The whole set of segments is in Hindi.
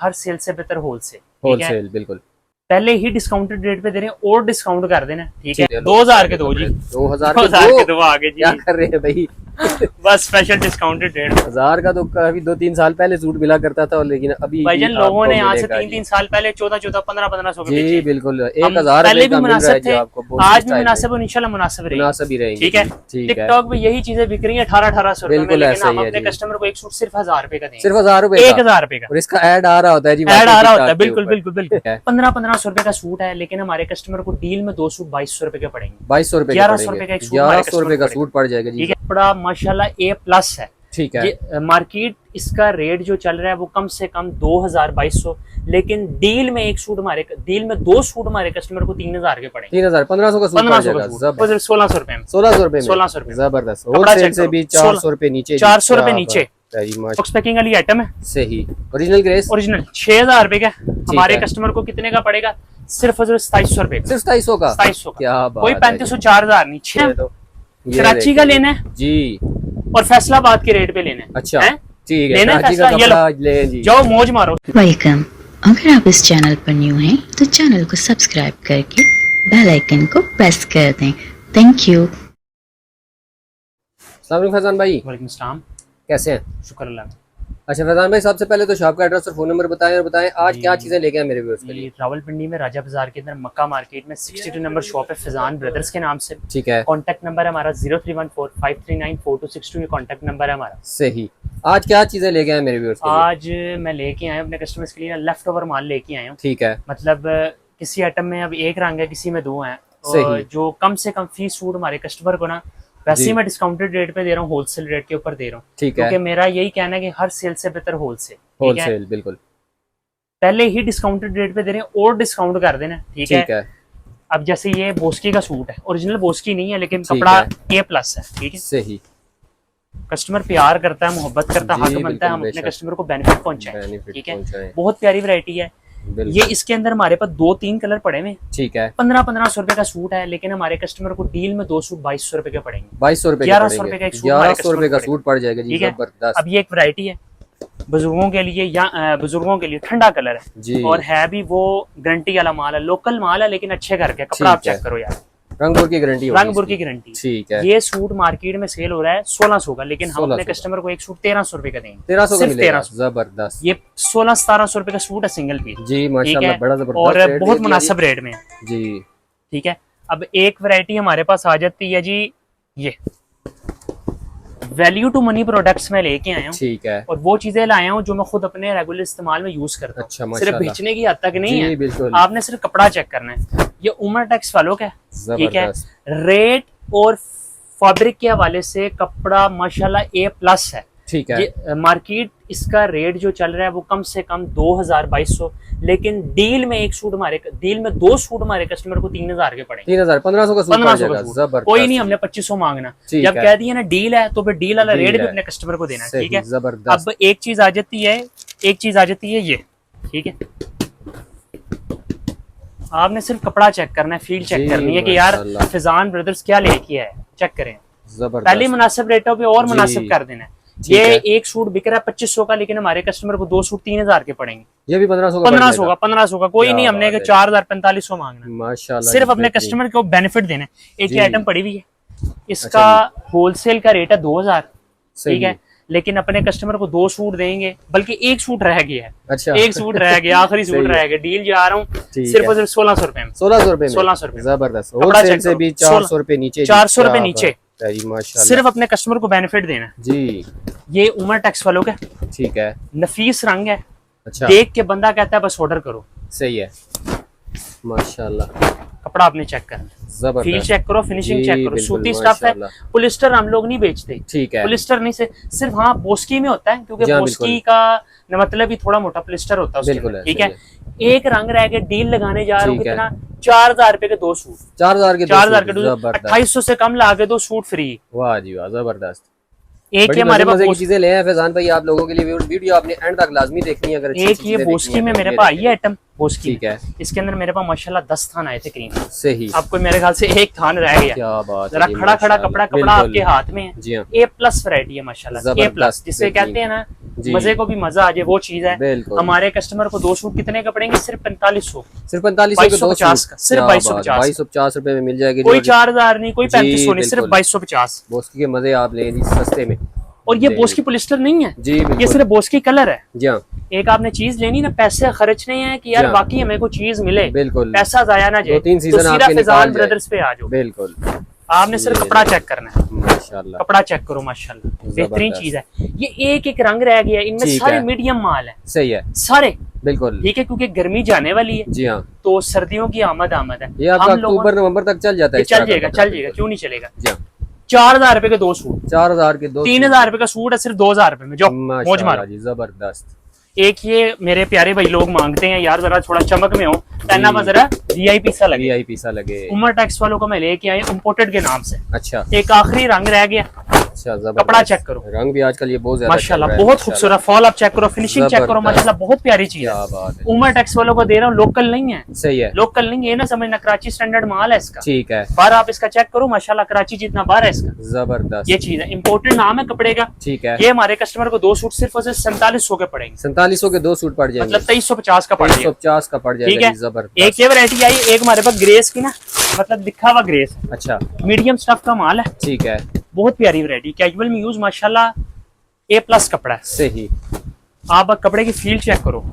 हर सेल से बेहतर होलसेल। होलसेल बिल्कुल पहले ही डिस्काउंटेड रेट पे दे रहे हैं और डिस्काउंट कर देना, ठीक है। 2000 के दो जी, 2000 के दो आगे जी। क्या कर रहे हैं भाई बस स्पेशल डिस्काउंटेड रेट। 1000 का तो काफी 2-3 साल पहले सूट मिला करता था, लेकिन अभी भाईजान लोगों ने यहाँ से 3-3 साल पहले 14-14, 15-15 जी बिल्कुल 1000 पहले भी मुनासिब थे, आपको आज भी मुनासिब और इंशाल्लाह मुनासिब रहेंगे, ठीक है। टिकटॉक पे यही चीजें बिक रही है 1800 रुपए में, लेकिन हम अपने कस्टमर को एक सूट सिर्फ 1000 रुपए का देंगे, सिर्फ 1000 रुपए, 1000 रुपए का। और इसका ऐड आ रहा होता है जी, ऐड आ रहा होता है, बिल्कुल बिल्कुल बिल्कुल। 1500 रुपए का सूट है, लेकिन हमारे कस्टमर को डील में 2 सूट 2200 रुपए के पड़ेंगे, 2200 रुपए, 1100 रुपए का एक सूट, 1100 रुपए का सूट पड़ जाएगा जी। ठीक है, बड़ा माशाल्लाह A+ है, ठीक है। मार्केट इसका रेट जो चल रहा है वो कम से कम 2200, लेकिन डील में एक सूट हमारे, डील में 2 सूट हमारे कस्टमर को 3000 के पड़ेंगे। 3000 1500 का सूट पड़ जाएगा, 1600 रुपए में, 1600 रुपए में, 1600 रुपए जबरदस्त। होलसेल से भी 400 रुपए नीचे, 400 रुपए नीचे बॉक्स पैकिंग वाली आइटम है, सही। ओरिजिनल ग्रेस, ओरिजिनल 6000 रुपए का हमारे कस्टमर को कितने का पड़ेगा? सिर्फ 2700 रुपए, सिर्फ 2700 का, 2700 क्या बात, कोई 3500 4000 नहीं, 6 कराची का लेना है जी और फैसलाबाद के रेट पे लेना है। अच्छा ठीक है, लेना है, ये लो जाओ मौज मारो। वेलकम। अगर आप इस चैनल पर न्यू हैं तो चैनल को सब्सक्राइब करके बेल आइकन को प्रेस कर दें। Thank you. अस्सलाम वालेकुम फैजान भाई। वालेकुम सलाम, कैसे हैं? शुक्र अल्लाह। अच्छा फैजान भाई, सबसे पहले तो शॉप का एड्रेस और फोन नंबर बताएं, और बताएं आज क्या चीजें लेके आए मेरे व्यूअर्स के लिए। रावलपिंडी में राजा बाजार के अंदर मक्का मार्केट में 62 नंबर शॉप है फैजान ब्रदर्स के नाम से, ठीक है। कॉन्टैक्ट नंबर है हमारा 0314539462, ये कॉन्टैक्ट नंबर है हमारा। सही। आज क्या चीजें लेके आए मेरे व्यूअर्स के लिए? आज मैं लेके आया अपने कस्टमर्स के लिए लेफ्ट ओवर माल लेके आया हूँ, ठीक है। मतलब किसी आइटम में अब 1 रंग है, किसी में 2 है, सही। जो कम से कम फीस सूट हमारे कस्टमर को ना, वैसे मैं डिस्काउंटेड रेट पे दे रहा हूँ, होलसेल रेट के ऊपर दे रहा हूँ, ठीक है। क्योंकि मेरा यही कहना है कि हर सेल से बेहतर होलसेल, होलसेल बिल्कुल। पहले ही डिस्काउंटेड रेट पे दे रहे हैं और डिस्काउंट कर देना, ठीक है। अब जैसे ये बोस्की का सूट है, ओरिजिनल बोस्की नहीं है, लेकिन कपड़ा A+ है, ठीक है, सही। कस्टमर प्यार करता है, मोहब्बत करता है, हक बनता है हम अपने कस्टमर को बेनिफिट पहुंचाएं, ठीक है। बहुत प्यारी वैरायटी है ये। इसके अंदर हमारे पास 2-3 कलर पड़े हुए, ठीक है। 1500 रुपए का सूट है, लेकिन हमारे कस्टमर को डील में 2 सूट 2200 रुपए के पड़ेंगे, 2200 रुपए, 1100 रुपए का एक सूट, 1100 रुपए का सूट पड़ जाएगा जी, जबरदस्त। अब ये एक वैरायटी है बुजुर्गों के लिए, या बुजुर्गों के लिए ठंडा कलर है जी, और है भी वो गारंटी वाला माल है, लोकल माल है, लेकिन अच्छे घर के कपड़ा आप चेक करो यार, रंगपुर की गारंटी, रंगपुर की गारंटी, ठीक है। ये सूट मार्केट में सेल हो रहा है 1600 का, लेकिन हम अपने कस्टमर को एक सूट 1300 रुपए का देंगे, 1300 का मिलेगा, 1300, जबरदस्त। ये 1600-1700 रुपए का सूट है सिंगल पीस जी, माशाल्लाह बड़ा जबरदस्त, और बहुत मुनासिब रेट में जी, ठीक है। अब एक वैरायटी हमारे पास आ जाती है जी, ये वैल्यू टू मनी प्रोडक्ट्स में लेके आया हूँ, ठीक है, और वो चीजें लाया हूँ जो मैं खुद अपने रेगुलर इस्तेमाल में यूज करता हूँ। अच्छा, सिर्फ बेचने की हद तक नहीं है, बिल्कुल। आपने सिर्फ कपड़ा चेक करना है। ये उमर टेक्स वालों का, ठीक है, रेट और फैब्रिक के हवाले से कपड़ा माशाल्लाह A+ है, ठीक है। मार्केट इसका रेट जो चल रहा है वो कम से कम 2200, लेकिन डील में एक सूट हमारे, डील में 2 सूट हमारे कस्टमर को 3000 के पड़ेंगे, 3000 1500 का सूट पड़ जाएगा, जबरदस्त। कोई नहीं, हमने 2500 मांगना, जब कह दिया ना डील है तो फिर डील वाला रेट भी अपने कस्टमर को देना, ठीक है। अब एक चीज आ जाती है, ये, ठीक है। आपने सिर्फ कपड़ा चेक करना है, फील चेक करनी है कि यार फैजान ब्रदर्स क्या लेके आए, चेक करें, पहले मुनासिब रेटों पे और मुनासिब कर देना है। ये एक सूट बिक रहा है 2500 का, लेकिन हमारे कस्टमर को 2 सूट 3000 के पड़ेंगे, ये भी 1500 का, कोई नहीं, हमने 4000 4500 मांगना, माशाल्लाह, सिर्फ अपने कस्टमर को बेनिफिट देना है। एक ही आइटम पड़ी हुई है, इसका होलसेल का रेट है 2000, ठीक है, लेकिन अपने कस्टमर को 2 सूट देंगे, बल्कि एक सूट रह गया है, अच्छा, एक सूट रह गया, आखिरी सूट रह गया, डील जा रहा हूँ सिर्फ और सिर्फ 1600 रुपए में, 1600 रुपए, जबरदस्त। होलसेल से भी 400 रुपए नीचे, 400 रुपए नीचे, सिर्फ अपने कस्टमर को बेनिफिट देना जी। ये उमर टेक्स वालों का, ठीक है, नफीस रंग है, अच्छा, देख के बंदा कहता है बस ऑर्डर करो, सही है, माशाल्लाह। कपड़ा आपने चेक करना, फील चेक करो, फिनिशिंग चेक करो, सूती स्टफ है, पॉलिस्टर हम लोग नहीं बेचते, ठीक है, पॉलिस्टर नहीं, से सिर्फ हाँ बोस्की में होता है, क्योंकि बोस्की का मतलब ही थोड़ा मोटा पॉलिस्टर होता है उसके, ठीक है। एक रंग रह गया, डील लगाने जा रहा हूँ, कितना 4000 रुपए के 2 सूट, 4000 के 2800 से कम ला के 2 सूट फ्री, वाह जी वाह, जबरदस्त। एक ही हमारे पास चीजें ले आए फैजान भाई आप लोगों के लिए, वीडियो आपने एंड तक लाजमी देखनी है। अगर एक ये बोस्की में मेरे पास आई है आइटम, बोस्की, ठीक है, इसके अंदर मेरे पास माशाल्लाह 10 थान आए थे क्रीम, सही। आपको मेरे ख्याल से एक थान रह गया, क्या बात, जरा खड़ा कपड़ा आपके हाथ में है, A+ वैरायटी है माशाल्लाह, A+, जिसे कहते हैं ना जी। मजे को भी मजा आ जाए वो चीज है। बिल्कुल। हमारे कस्टमर को 2 सूट कितने का पड़ेंगे? सिर्फ 4500। सिर्फ 4550 का, सिर्फ 2250 रुपए में मिल जाएगी। कोई 4000 नहीं, कोई 3500 नहीं, सिर्फ 2250। बोस्की के मजे आप ले जी सस्ते में। और ये बोस्की पॉलिस्टर नहीं है जी, ये सिर्फ बोस्की कलर है। जी हाँ, एक आपने चीज लेनी ना, पैसे खर्चने हैं कि यार बाकी हमें कोई चीज मिले, बिल्कुल, पैसा जाया ना जाए, 2-3 सीजन तो आपके फिजान ब्रदर्स पे आ जाओ। बिल्कुल, आपने सिर्फ कपड़ा चेक करना है, माशाल्लाह, कपड़ा चेक करो माशाल्लाह, बेहतरीन चीज है। ये एक एक रंग रह गया, इनमें सारे मीडियम माल है, सही है, सारे बिल्कुल, ठीक है, क्योंकि गर्मी जाने वाली है। जी हाँ, तो सर्दियों की आमद है। ये आपका अक्टूबर नवंबर तक चल जाता है। चल जाएगा, क्यों नहीं चलेगा। जी हाँ, 4000 रुपए के 2 सूट, 4000 के 2, 3000 रुपए का सूट है सिर्फ 2000 रुपए में, जो मौज मारो जी, जबरदस्त। एक ये मेरे प्यारे भाई लोग मांगते हैं यार जरा थोड़ा चमक में हो, पहना हुआ जरा वीआईपी सा लगे, वीआईपी सा लगे। उमर टैक्स वालों को मैं लेके आया इंपोर्टेड के नाम से। अच्छा, एक आखिरी रंग रह गया, अच्छा, जबरदस्त। कपड़ा चेक करो, रंग भी आजकल ये बहुत ज्यादा माशाल्लाह बहुत खूबसूरत। फॉल आप चेक करो, फिनिशिंग चेक करो, माशाल्लाह बहुत प्यारी चीज क्या है। बात है, उमर टैक्स वालों को दे रहा हूँ, लोकल नहीं है, सही है, लोकल नहीं है ना समझना, कराची स्टैंडर्ड माल है इसका। ठीक है, बार आप इसका चेक करो, माशाल्लाह कराची जितना बार है इसका, जबरदस्त, ये चीज है। इंपोर्टेड नाम है कपड़े का, ठीक है। ये हमारे कस्टमर को 2 सूट सिर्फ और सिर्फ 4700 के पड़ेंगे, 4700 के 2 सूट पड़ जाएंगे, मतलब 2350 का पड़ जाएगा, 2350 का पड़ ठीक जाएगा, है। जबरदस्त। एक ये वैरायटी आई, एक हमारे पास ग्रेस की ना, मतलब लिखा हुआ ग्रेस, अच्छा, मीडियम स्टफ का माल है, ठीक है, बहुत प्यारी वैरायटी, कैजुअल में यूज माशाल्लाह A+ कपड़ा है। सही, आप कपड़े की फील चेक करो,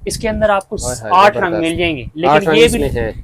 इसके अंदर आपको 8 रंग मिल जाएंगे, लेकिन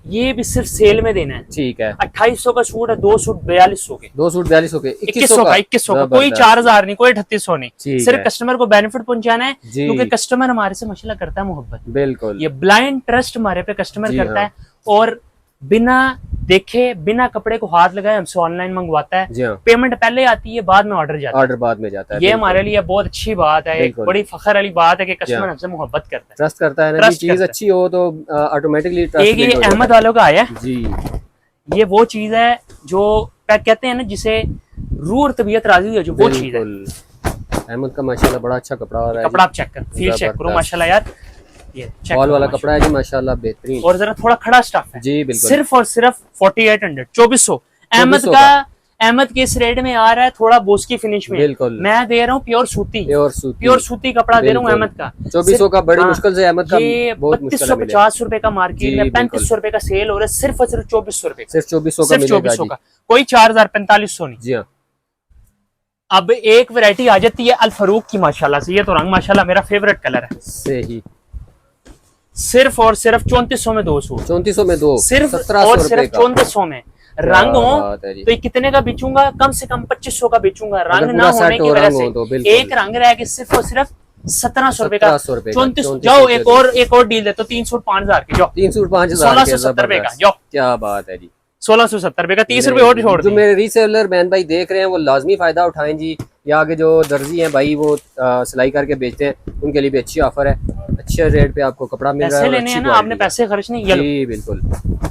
ये भी सिर्फ सेल में देना है। ठीक है, 2800 का सूट है, 2 सूट 4200 के, 2 सूट 4200 के, 2100 का, कोई 4000 नहीं, कोई 3800 नहीं, ठीक सिर्फ है। कस्टमर को बेनिफिट पहुंचाना है, जी। क्योंकि कस्टमर हमारे से माशाल्लाह करता है मोहब्बत, बिल्कुल, ये ब्लाइंड ट्रस्ट हमारे पे कस्टमर जी करता हाँ। है, और बिना देखे बिना कपड़े को हाथ लगाए हमसे ऑनलाइन मंगवाता है। जी हाँ, पेमेंट पहले आती है, बाद में ऑर्डर जाता है, ऑर्डर बाद में जाता है। ये हमारे लिए बहुत अच्छी बात है, एक बिल्कुल। बड़ी फखर वाली बात है कि कस्टमर हाँ। हमसे मोहब्बत करता है, ट्रस्ट करता है ना, ट्रस्ट चीज करता है। अच्छी हो तो ऑटोमेटिकली ट्रस्ट। एक ये अहमद वालों का आया है, जी, ये वो चीज है जो कहते हैं ना जिसे रूह और तबीयत राजी हो, जो वो चीज है। बिल्कुल। अहमद का माशाल्लाह बड़ा अच्छा कपड़ा आ रहा है, कपड़ा आप चेक कर, फील चेक करो माशाल्लाह यार, ये चेक फॉल करो वाला माशाल्लाह। कपड़ा है जी, माशाल्लाह बेहतरीन, और जरा थोड़ा खड़ा स्टफ है जी बिल्कुल, सिर्फ और सिर्फ 4800 2400 अहमद 2400 का, अहमद के इस रेट में आ रहा है, थोड़ा बोस्की फिनिश में, बिल्कुल। मैं दे रहा हूँ प्योर सूती, प्योर सूती कपड़ा दे रहा हूँ बिल्कुल। अहमद का, 2400 का बड़ी हाँ, मुश्किल से अहमद का ये बहुत मुश्किल है मिलेगा। 3250 रुपए का मार्केट जी, में, बिल्कुल। 3500 रुपए का सेल हो रहा है, सिर्फ और सिर्फ 2400 रुपए, सिर्फ 2400 का सिर्फ मिलेगा 2400 जी, का, कोई 4000 4500 नहीं। जी हाँ, अब एक वैरायटी आ जाती है अल फरूक की, माशाल्लाह से, ये तो रंग माशाल्लाह मेरा फेवरेट कलर है, सही, सिर्फ और सिर्फ 3400 में 2 सूट, 3400 में 2, सिर्फ 1700 और रुपए सिर्फ का। 3400 में रंग हो बात है जी। तो ये कितने का बेचूंगा? कम से कम 2500 का बेचूंगा, अगर रंग पूरा ना सेट होने की हो, वजह रंग हो तो से बिल्कुल। एक रंग रह गया सिर्फ और सिर्फ 1700 रुपए का, 1700 रुपए का, 3400 3400 जाओ, के एक और डील दे तो 3 सूट 5000 के, जाओ 3 सूट 5000 के, 1670 रुपए का, जबरदस्त। जाओ क्या बात है जी, 1670 रुपए का, 30 रुपए और छोड़ जो दो। मेरे रीसेलर बहन भाई देख रहे हैं वो लाजमी फायदा उठाएं जी, या आगे जो दर्जी हैं भाई वो सिलाई करके बेचते हैं, उनके लिए भी अच्छी ऑफर है, अच्छे रेट पे आपको कपड़ा मिल रहा है, पैसे और लेने अच्छी हैं ना, आपने क्वालिटी का। पैसे खर्चने, ये लो। जी बिल्कुल,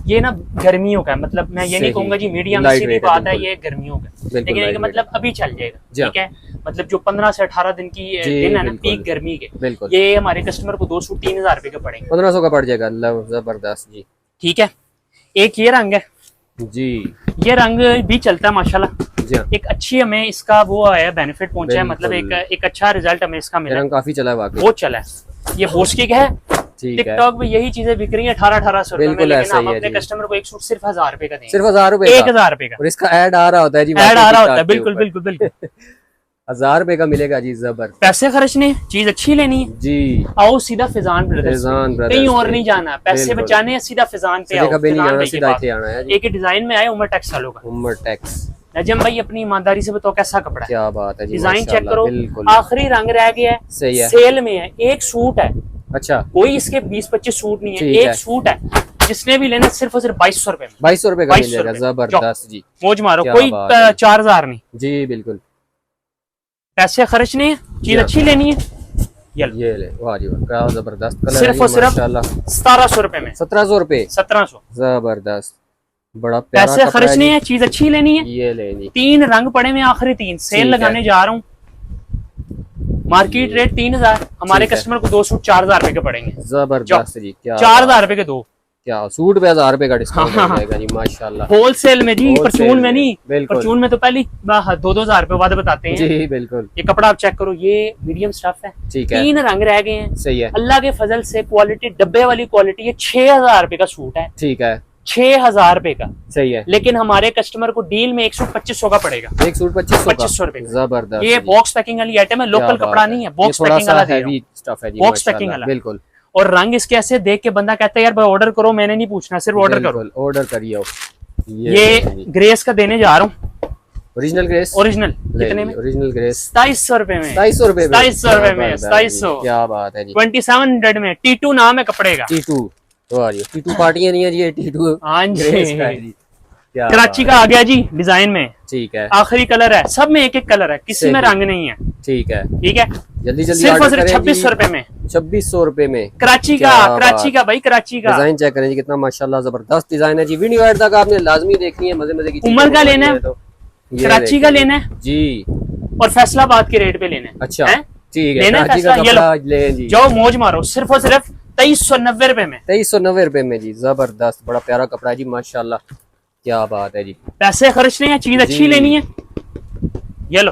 ये ना गर्मियों का है, मतलब मैं ये नहीं सही। कहूंगा जी मीडियम लाइट सीधी वेट है, बात है, बिल्कुल। ये गर्मियों का, बिल्कुल लेकिन लाइट ये वेट मतलब अभी चल जाएगा, जी ठीक है, मतलब जो 15 से 18 दिन की जी, दिन है ना बिल्कुल। पीक गर्मी के, बिल्कुल, ये हमारे कस्टमर को 2 सूट 3000 रुपए के पड़ेंगे, 1500 का पड़ जाएगा, जबरदस्त जी, ठीक है। एक ये रंग है, जी ये रंग भी चलता है माशाल्लाह, जी हाँ, एक अच्छी हमें इसका वो आया बेनिफिट पहुंचा है, मतलब बिल्कुल। एक अच्छा रिजल्ट हमें इसका ये मिला, रंग काफी चला है वाकई, बहुत चला है। ये बोस्की का है, ठीक है, टिकटॉक पे यही चीजें बिक रही है 1800 रुपए में, बिल्कुल लेकिन ऐसा हम ही है अपने जी। कस्टमर को एक सूट सिर्फ 1000 रुपए का देंगे, सिर्फ 1000 रुपए का, 1000 रुपए का और इसका ऐड आ रहा होता है जी, ऐड आ रहा होता है, TikTok के बिल्कुल ऊपर। बिल्कुल बिल्कुल 1000 रुपए का मिलेगा जी, जबर पैसे खर्चने, चीज अच्छी लेनी है, जी, आओ सीधा फिजान ब्रदर्स फिजान पे, ब्रदर्स कहीं और पे। नहीं जाना, पैसे बिल्कुल। बचाने हैं, सीधा फिजान पे सीधे आओ, कभी नहीं फिजान जाना, भाई के सीधा पास। इथे आना है जी, एक ही डिजाइन में आए उमर टैक्स वालों का, उमर टैक्स, नजम भाई अपनी ईमानदारी से बताओ कैसा कपड़ा है, क्या बात है जी, डिजाइन चेक माशाल्लाह, करो, बिल्कुल आखिरी रंग रह गया है, सही है, सेल में है, एक सूट है, अच्छा कोई इसके 20-25 सूट नहीं है, ठीक एक है। सूट है, जिसने भी लेना सिर्फ और सिर्फ 2200 रुपए में, 2200 रुपए का मिल 2200 जाएगा, रुपए। जबरदस्त जी, मौज मारो, क्या कोई बात है। 4000 नहीं, जी बिल्कुल, पैसे खर्चने हैं, चीज जी हाँ। अच्छी लेनी है, ये लो। ये ले, वाह जी वाह, क्या जबरदस्त कलर सिर्फ है और जी, सिर्फ माशाल्लाह, 1700 रुपए में, 1700 रुपए, 1700, जबरदस्त, बड़ा प्यारा पैसे कपड़ा है खर्चने जी। हैं, चीज अच्छी लेनी है, ये लेनी, 3 रंग पड़े में, आखिरी 3 सेल ठीक है। लगाने जा रहा हूँ, मार्केट रेट 3000, हमारे ठीक है। कस्टमर को 2 सूट 4000 रुपए के पड़ेंगे, जबरदस्त जी, क्या 4000 रुपए के 2, क्या सूट पे 1000 रुपए का डिस्काउंट हाँ, हो जाएगा जी माशाल्लाह। होलसेल में जी, Wholesale परचून में में, नहीं। बिल्कुल। परचून में तो पहले 2-2 हजार रुपए वादा बताते हैं। जी बिल्कुल ये कपड़ा आप चेक करो, ये मीडियम स्टफ है, ठीक है 3 रंग रह गए हैं। सही है अल्लाह के फजल से क्वालिटी डब्बे वाली क्वालिटी है। 6000 रुपए का सूट है, ठीक है 6000 रुपए का। सही है। लेकिन हमारे कस्टमर को डील में एक सूट 2500 का पड़ेगा। एक सूट 2500 2500 रुपए का। जबरदस्त ये जी। बॉक्स पैकिंग वाली आइटम है, क्या लोकल बात कपड़ा नहीं है, ये बॉक्स थोड़ा पैकिंग सा वाला दे रहा हूं। हैवी स्टफ है जी बॉक्स माशाल्लाह, पैकिंग वाला। बिल्कुल। और रंग इसके ऐसे देख के बंदा कहता है यार भाई ऑर्डर करो, मैंने नहीं पूछना, सिर्फ ऑर्डर करो। बिल्कुल, ऑर्डर करिए हो। ये ग्रेस का देने जा रहा हूँ, ओरिजिनल ग्रेस ओरिजिनल। कितने में? ओरिजिनल ग्रेस 2700 रुपए में। 2700 रुपए 2700 रुपए में, 2700। क्या बात है जी। 2700 में। T2 नाम है कपड़े का। T2 तो आ रही है, T2 पार्टियां नहीं है जी, ये T2 हाँ जी। ग्रेस का है जी। क्या कराची का आ गया जी डिजाइन में, ठीक है आखिरी कलर है, सब में एक एक कलर है, किसी में रंग नहीं है। ठीक है, ठीक है, जल्दी जल्दी सिर्फ और ऑर्डर सिर्फ करें 2600 रुपए में। 2600 रुपए में कराची क्या का, बात। कराची का भाई, कराची का। डिजाइन चेक करें जी, कितना माशाल्लाह जबरदस्त डिजाइन है जी। वीडियो एड तक आपने लाजमी देखनी है, मजे मजे की चीजें उमर का मंगवानी लेना है, तो ये कराची का लेना है जी। और फैसलाबाद के रेट पे लेना है। अच्छा हैं? ठीक है, लेना है कराची का फैसला, ये लो। कपड़ा ले जी। जाओ मौज मारो, सिर्फ और सिर्फ 2390 रुपए में। 2390 रुपए में जी, जबरदस्त बड़ा प्यारा कपड़ा है जी माशाल्लाह, क्या बात है जी। पैसे खर्चने हैं, चीज अच्छी जी। लेनी है, ये लो।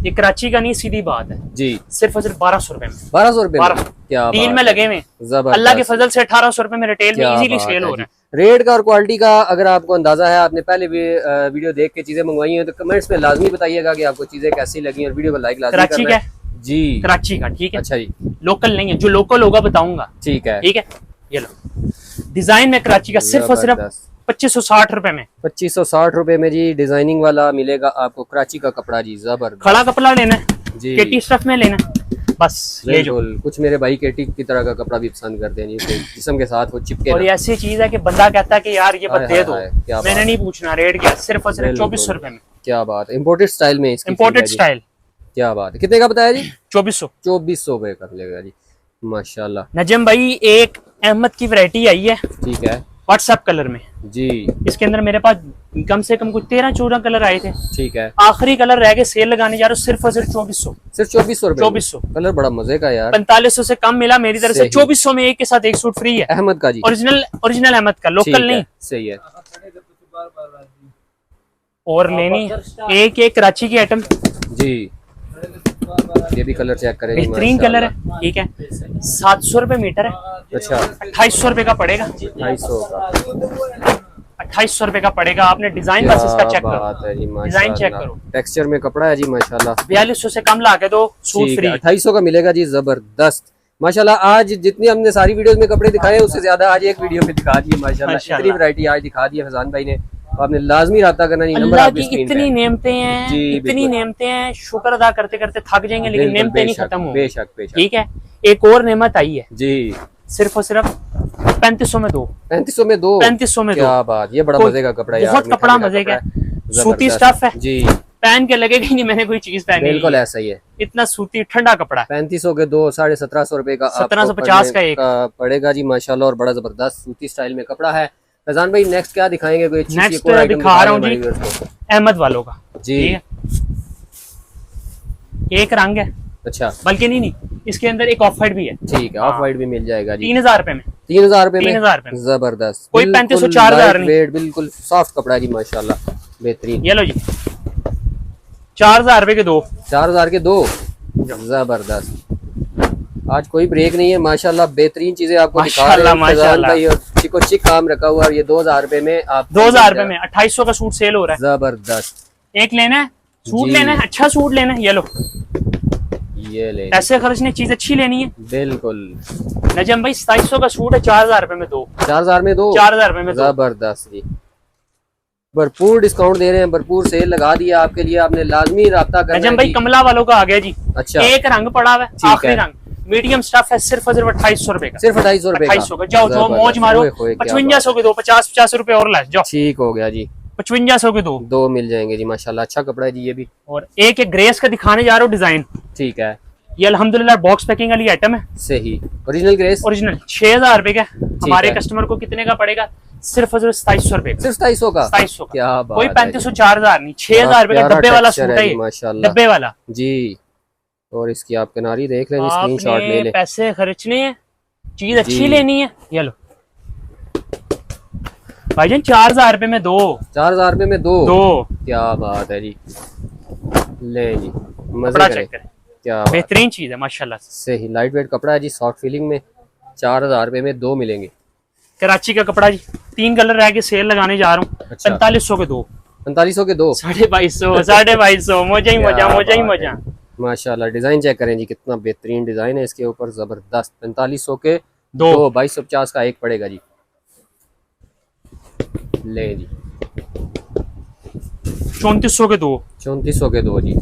ये कराची का नहीं, सीधी बात है, जी सिर्फ और सिर्फ 1200 रुपए में। 1200 रुपए में 1200 क्या डील बात में है। लगे हुए हैं। जबरदस्त। अल्लाह के फजल से 1800 रुपए में रिटेल में क्या इजीली बात सेल है हो रहा है। जी। रेट का और क्वालिटी का अगर आपको अंदाजा है, आपने पहले भी वीडियो देख के चीजें मंगवाई हैं, तो कमेंट्स में लाजमी बताइएगा कि आपको चीजें कैसी लगी और वीडियो को लाइक लाजमी कराची करना का है जी। कराची का, ठीक है, अच्छा जी, लोकल नहीं है, जो लोकल होगा बताऊंगा। ठीक है ठीक है, ये लो डिजाइन में कराची का, सिर्फ और सिर्फ जबरदस्त। 2560 रुपए में। 2560 रुपए में जी डिजाइनिंग वाला मिलेगा आपको कराची का कपड़ा जी, जबरदस्त खड़ा कपड़ा लेना है, जी। केटी स्टफ में लेना है, बस ले जो। बिल्कुल, कुछ मेरे भाई केटी की तरह का कपड़ा भी पसंद करते हैं जी, तो जिस्म के साथ वो चिपके और ना। ये ऐसी चीज है कि बंदा कहता है कि यार ये हाय, बस दे हाय, दो, हाय, क्या मैंने बात नहीं पूछना रेट क्या, सिर्फ और सिर्फ बिल्कुल। 2400 रुपए में। क्या बात है, इम्पोर्टेड स्टाइल में इसकी इम्पोर्टेड चीज है जी। स्टाइल, क्या बात है, कितने का बताया जी? 2400। 2400 रुपए का मिलेगा जी माशाल्लाह। नजम भाई एक अहमद की वैरायटी आई है ठीक है व्हाट्सएप कलर में, जी, इसके अंदर मेरे पास कम से कम कुछ 13-14 कलर आए थे, ठीक है। आखिरी कलर रह गए, सेल लगाने जा रहे हो, सिर्फ और सिर्फ 2400। सिर्फ 2400 रुपए 2400। कलर बड़ा मजे का यार। 4500 से कम मिला मेरी तरफ से, सही। 2400 में एक के साथ एक सूट फ्री है। अहमद का जी, ओरिजिनल ओरिजिनल अहमद का, ठीक लोकल है, नहीं। सही है और लेनी एक एक कराची की आइटम, जी। ये भी कलर चेक करें जी, बेहतरीन कलर माशाल्लाह। है, ठीक है। 700 रुपए मीटर है, अच्छा 2800 रुपए का पड़ेगा, 250 का 2800 रुपए का पड़ेगा। आपने डिजाइन बस इसका चेक करो, बात है जी डिजाइन चेक माशाल्लाह। करो। टेक्सचर में कपड़ा है जी माशाल्लाह। 4200 से कम ला के दो, सूट ठीक फ्री। है, 2800 का मिलेगा जी, जबरदस्त माशाल्लाह। आज जितनी हमने सारी वीडियोस में कपड़े दिखाए हैं, उससे ज्यादा आज एक वीडियो में दिखा दिए माशाल्लाह। माशाल्लाह। इतनी वैरायटी आज दिखा दी है फैजान भाई ने, तो आपने लाजमी राब्ता करना जी। नंबर अल्लाह आपकी की स्क्रीन पे इतनी है। नेमतें हैं, जी, इतनी बिल्कुल। नेमतें हैं, शुक्र अदा करते करते थक जाएंगे, लेकिन बिल्कुल, नेमतें नहीं बेशक, खत्म होंगी। बेशक बेशक ठीक है, एक और नेमत आई है, जी। सिर्फ और सिर्फ 3500 में दो, 3500 में दो, 3500 में दो। क्या बात, ये बड़ा कोई- मजे का कपड़ा है यार, बहुत मीठा कपड़ा मीठा मजे का कपड़ा है, है, सूती जबरदस्त। स्टफ है जी पहन के लगेगा ही नहीं मैंने कोई चीज पहनी है। बिल्कुल ऐसा ही है। इतना सूती ठंडा कपड़ा है। 3500 के दो, 1750 रुपए का, 1750 का एक पड़ेगा जी माशाल्लाह। और बड़ा जबरदस्त सूती स्टाइल में कपड़ा है। फैजान भाई नेक्स्ट क्या दिखाएंगे? कोई अच्छी सी नेक्स्ट कोई आइटम दिखा रहा हूँ हमारे जी viewers को। अहमद वालों का, जी ठीक है। एक रंग है, अच्छा बल्कि नहीं, इसके अंदर एक ऑफ वाइट भी है, ठीक है, ऑफ वाइट भी मिल जाएगा जी 3000 रुपए में। 3000 रुपए में, 3000 रुपए में। जबरदस्त। कोई बिल्कुल 3500-4000 नहीं। lightweight, बिल्कुल सॉफ्ट कपड़ा है जी माशाल्लाह, बेहतरीन। ये लो जी 4000 रुपए के दो, 4000 के दो, जबरदस्त। आज कोई ब्रेक नहीं है माशाल्लाह, बेहतरीन चीजें आपको दिखा रहे हैं माशाल्लाह, फैजान भाई। और चिको चिक काम रखा हुआ है। ये 2000 रुपए में आप 2000 रुपए में 2800 का सूट सेल हो रहा जबरदस्त। है। एक लेना है, सूट जी। लेना है, अच्छा सूट लेना है, ये लो। ये ले पैसे खर्चने, चीज अच्छी लेनी है। बिल्कुल। नजम भाई 2700 का सूट है, 4000 रुपए में दो, 4000 में दो, 4000 रुपए में दो। जबरदस्त जी। भरपूर डिस्काउंट दे रहे हैं, भरपूर सेल लगा दिया आपके लिए, आपने लाजमी राब्ता करना नजम है भाई जी। कमला वालों का आ गया जी। अच्छा एक रंग पड़ा हुआ है, ठीक आखिरी है। रंग, मीडियम स्टफ है, सिर्फ और सिर्फ 2800 रुपए का, सिर्फ 2800 रुपए 2800 का। जाओ जाओ मौज मारो, 5500 के दो, 50-50 रुपए और ला जाओ, ठीक हो गया जी, 5500 के दो। दो मिल जाएंगे जी माशाल्लाह। अच्छा कपड़ा है जी ये भी, और एक एक ग्रेस का दिखाने जा रहा हूँ डिजाइन, ठीक है, ये अल्हम्दुलिल्लाह बॉक्स पैकिंग वाली आइटम है, सही ओरिजिनल ग्रेस। ओरिजिनल 6000 रुपए का। हमारे है। कस्टमर को कितने का पड़ेगा? सिर्फ और सिर्फ 2700 रुपए का, सिर्फ 2700 का, 2700 का। क्या बात कोई है 3500-4000 नहीं, 6000 रुपए का प्यारा डब्बे वाला texture सूट है है जी ये, माशाल्लाह डब्बे वाला। जी। और इसकी आप किनारी देख लें, स्क्रीनशॉट ले आपने लें। पैसे खर्चने हैं, चीज अच्छी जी। लेनी है, ये लो भाईजान 4000 रुपए में दो। 4000 रुपए में दो। क्या बात है जी, ले जी मजे करें। क्या बेहतरीन चीज है माशाल्लाह। सही लाइट वेट कपड़ा है जी, सॉफ्ट फीलिंग में 4000 रुपए में दो मिलेंगे। कराची का कपड़ा जी, 3 कलर रह के सेल लगाने जा रहा हूँ। 4500 के दो। 4500 के दो। 2250 2250। मजा ही मजा, मजा ही मजा। माशाल्लाह डिजाइन चेक करें जी, कितना बेहतरीन डिजाइन है इसके ऊपर, जबरदस्त। 4500 के दो। 2250 का एक पड़ेगा जी। ले जी 3400 के दो। 3400 के दो जी।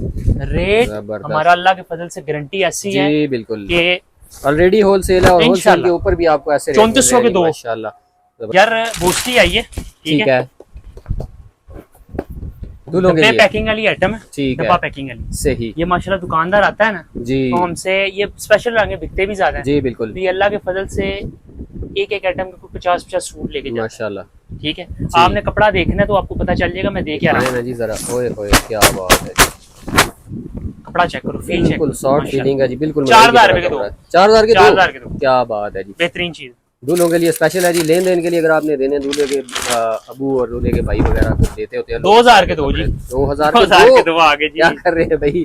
रेट हमारा अल्लाह के फजल से गारंटी ऐसी है जी बिल्कुल कि ऑलरेडी होलसेल है और होलसेल के ऊपर भी आपको ऐसे 3400 के दो। माशाल्लाह यार बोस्टी आई है, ठीक है। दूल्हों के लिए पैकिंग वाली आइटम है, ठीक डब्बा है पैकिंग वाली। सही। ये माशाल्लाह दुकानदार आता है ना जी, तो हमसे ये स्पेशल रंग बिकते भी ज्यादा है जी बिल्कुल। भी अल्लाह के फजल से एक एक आइटम के 50-50 सूट लेके जाता माशाल्लाह, है, ठीक है। आपने कपड़ा देखना है तो आपको पता चल जाएगा, मैं देख आ रहा हूँ जी जरा। ओए ओए क्या बात है, कपड़ा चेक करो, फील चेक बिल्कुल सॉफ्ट फीलिंग है जी, बिल्कुल। 4000 रुपए के दो। 4000 के 4000 के दो। क्या बात है जी, बेहतरीन चीज। दूल्हों के लिए स्पेशल है जी, लेन देन के लिए अगर आपने देने दूल्हे के अबू और दूल्हे के भाई वगैरह को देते होते हैं। 2000 के दो जी। 2000 के दो आगे जी। क्या कर रहे हैं भाई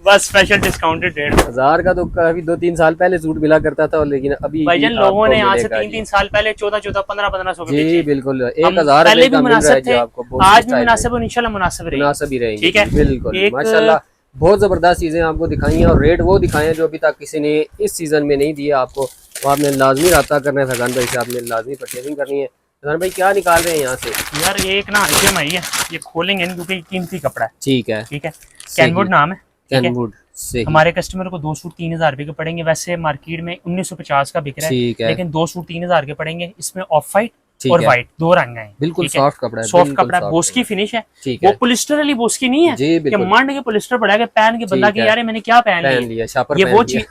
बस स्पेशल डिस्काउंटेड रेट। 1000 का तो काफी 2-3 साल पहले सूट मिला करता था, लेकिन अभी भाईजान लोगों ने यहाँ से 3-3 साल पहले 14-14 15-1500 के जी बिल्कुल 1000 पहले भी मुनासिब थे, आपको आज भी मुनासिब और इंशाल्लाह मुनासिब ही रहेंगे, ठीक है। बिल्कुल माशाल्लाह। बहुत जबरदस्त चीजें आपको दिखाई हैं और रेट वो दिखाए हैं जो अभी तक किसी ने इस सीजन में नहीं दिया आपको। तो आपने लाजमी रब्ता करना है फैजान भाई से, आपने लाजमी परचेजिंग करनी है। फैजान भाई क्या निकाल रहे हैं यहाँ से? यार ये एक ना आइटम आई है, ये खोलेंगे नहीं क्योंकि कीमती कपड़ा है, ठीक है, ठीक है। कैनवुड नाम है, कैनवुड से हमारे कस्टमर को 2 सूट 3000 रुपए के पड़ेंगे। वैसे मार्केट में 1950 का बिक रहा है, लेकिन 2 सूट 3000 के पड़ेंगे। इसमें ऑफ वाइट और व्हाइट दो रंग है, बिल्कुल सॉफ्ट कपड़ा है, सॉफ्ट कपड़ा है, बोस की फिनिश है, वो पॉलिस्टर वाली बोस की नहीं है जी कि मंड के पॉलिस्टर पड़ा के पहन के बंदा के यार मैंने क्या पहन लिया, ये वो चीज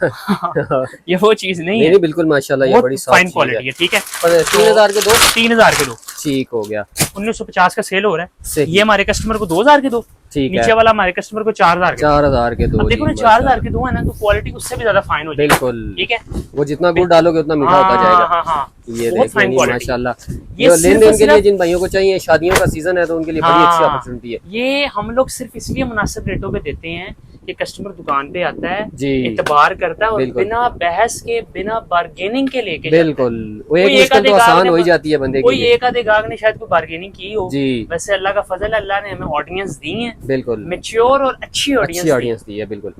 ये वो चीज नहीं है, बिल्कुल माशाल्लाह ये बड़ी फाइन क्वालिटी है, ठीक है। 3000 के दो, 3000 के दो, ठीक हो गया। 1950 का सेल हो रहा है, ये हमारे कस्टमर को 2000 के दो, नीचे वाला हमारे कस्टमर को 4000 के दो। देखो ना 4000 के दो है ना, तो क्वालिटी उससे भी ज्यादा फाइन हो जाएगी, बिल्कुल, ठीक है। वो जितना गुड़ डालोगे उतना मीठा होता जाएगा। ये देखिए माशाल्लाह, ये लेन देन के लिए जिन भाइयों को चाहिए, शादियों का सीजन है तो उनके लिए बड़ी अच्छी अपॉर्चुनिटी है। ये हम लोग सिर्फ इसलिए मुनासिब रेटों पे देते हैं कि कस्टमर दुकान पे आता है, इतबार करता है और बिना बहस के, बिना बार्गेनिंग के लेके, बिल्कुल वो एक मुश्किल तो आसान हो ही जाती है बंदे की। कोई एक आधे गाहक ने शायद कोई बार्गेनिंग की हो, वैसे अल्लाह का फजल, अल्लाह ने हमें ऑडियंस दी है, बिल्कुल मैच्योर और अच्छी ऑडियंस दी है, बिल्कुल।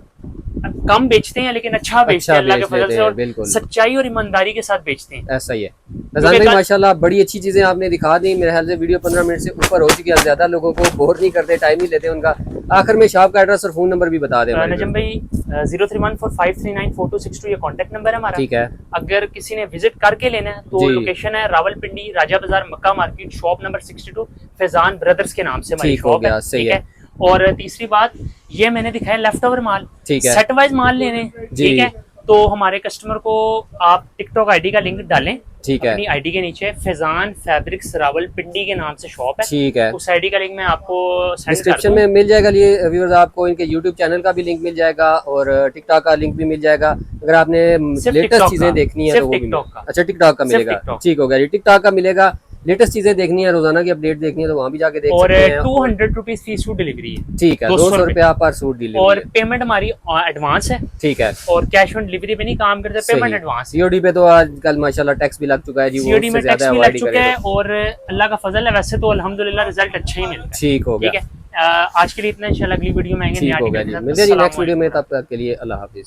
कम बेचते हैं लेकिन अच्छा बेचते हैं अल्लाह के फजल से, और सच्चाई और ईमानदारी के साथ बेचते हैं। ऐसा ही है फैजान भाई, माशाल्लाह बड़ी अच्छी चीजें आपने दिखा दी। मेरे ख्याल से वीडियो 15 मिनट से ऊपर हो चुकी है, ज्यादा लोगों को बोर नहीं करते, टाइम नहीं लेते उनका। आखिर में शॉप का एड्रेस और फोन नंबर भी बता दें नजम भाई। 0314539462 ये कॉन्टेक्ट नंबर है हमारा, ठीक है। अगर किसी ने विजिट करके लेना है तो लोकेशन है Rawalpindi, Raja Bazaar, Makka market, shop number 62, Faizan brothers के नाम से हमारी शॉप है, ठीक है। और तीसरी बात, ये मैंने दिखाया लेफ्ट ओवर माल, ठीक है, सेट वाइज माल लेने, ठीक है। तो हमारे कस्टमर को आप टिकटॉक आईडी का लिंक डालें, ठीक है, अपनी आईडी के नीचे फैजान फैब्रिक्स रावलपिंडी के नाम से शॉप है, ठीक है। उस आईडी का लिंक मैं आपको डिस्क्रिप्शन में मिल जाएगा। ये व्यूअर्स आपको इनके यूट्यूब चैनल का भी लिंक मिल जाएगा और टिकटॉक का लिंक भी मिल जाएगा। अगर आपने लेटेस्ट चीजें देखनी है तो वो भी, अच्छा टिकटॉक का मिलेगा, ठीक हो गया, टिकटॉक का मिलेगा। लेटेस्ट चीजें देखनी है, रोजाना की अपडेट देखनी है तो वहाँ भी जाके देख सकते हैं। 200 रुपीज फी सूट डिलीवरी है, ठीक है, 200 रुपया पर सूट डिलीवरी, और पेमेंट हमारी एडवांस है, ठीक है, और कैश ऑन डिलीवरी पे नहीं काम करते, पेमेंट एडवांस। सीओडी पे तो आजकल माशाल्लाह टैक्स भी लग चुका है जी, सीओडी में टैक्स भी लग चुका है और अल्लाह का फजल है, वैसे तो अल्हम्दुलिल्लाह रिजल्ट अच्छा ही मिलता है, ठीक हो गया, ठीक है। आज के लिए इतना, इंशाल्लाह अगली वीडियो में आएंगे, मिलते हैं नेक्स्ट वीडियो में, तब तक के लिए अल्लाह हाफिज।